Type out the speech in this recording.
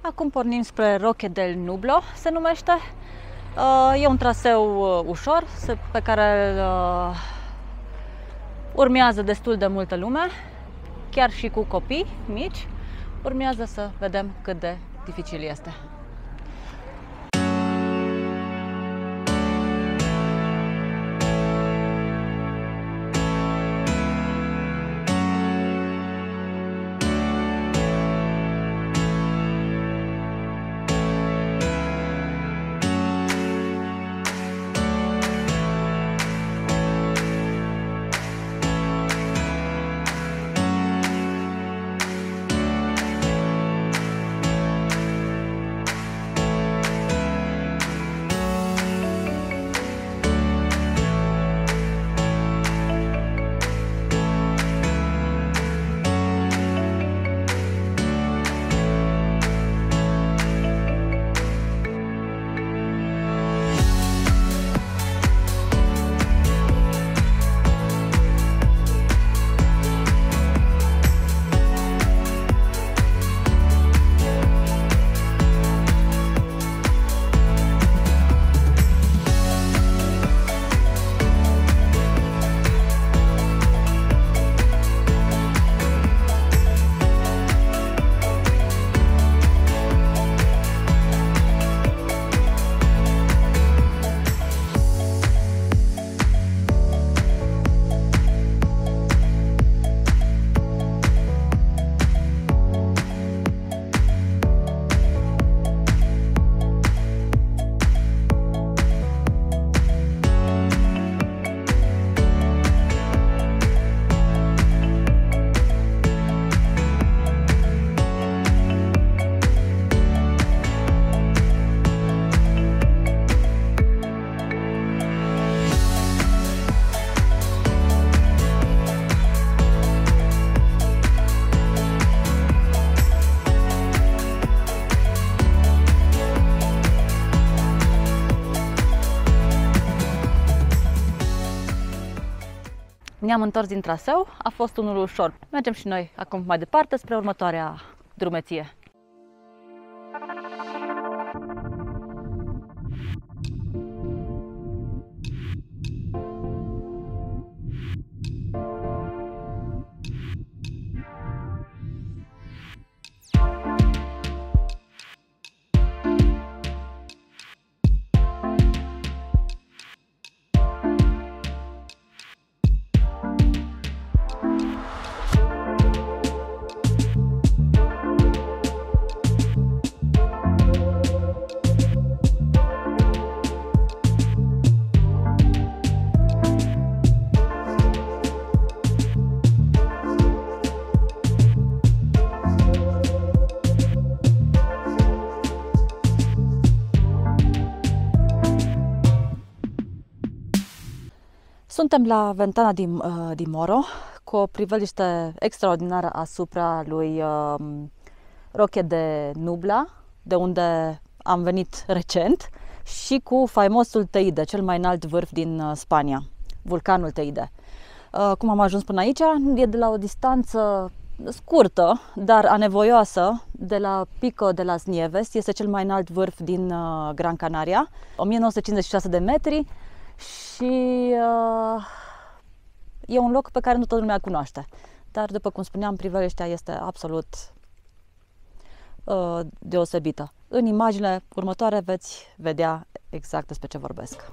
Acum pornim spre Roche del Nublo, se numește. E un traseu ușor, pe care urmează destul de multă lume, chiar și cu copii mici. Urmează să vedem cât de dificil este. Ne-am întors din traseu, a fost unul ușor. Mergem și noi acum mai departe spre următoarea drumeție. Suntem la Ventana di Moro, cu o priveliște extraordinară asupra lui Roche de Nubla, de unde am venit recent, și cu faimosul Teide, cel mai înalt vârf din Spania, vulcanul Teide. Cum am ajuns până aici? E de la o distanță scurtă, dar anevoioasă, de la Pico de las Nieves. Este cel mai înalt vârf din Gran Canaria, 1956 de metri. Și e un loc pe care nu toată lumea cunoaște. Dar, după cum spuneam, priveliștea este absolut deosebită. În imaginile următoare veți vedea exact despre ce vorbesc.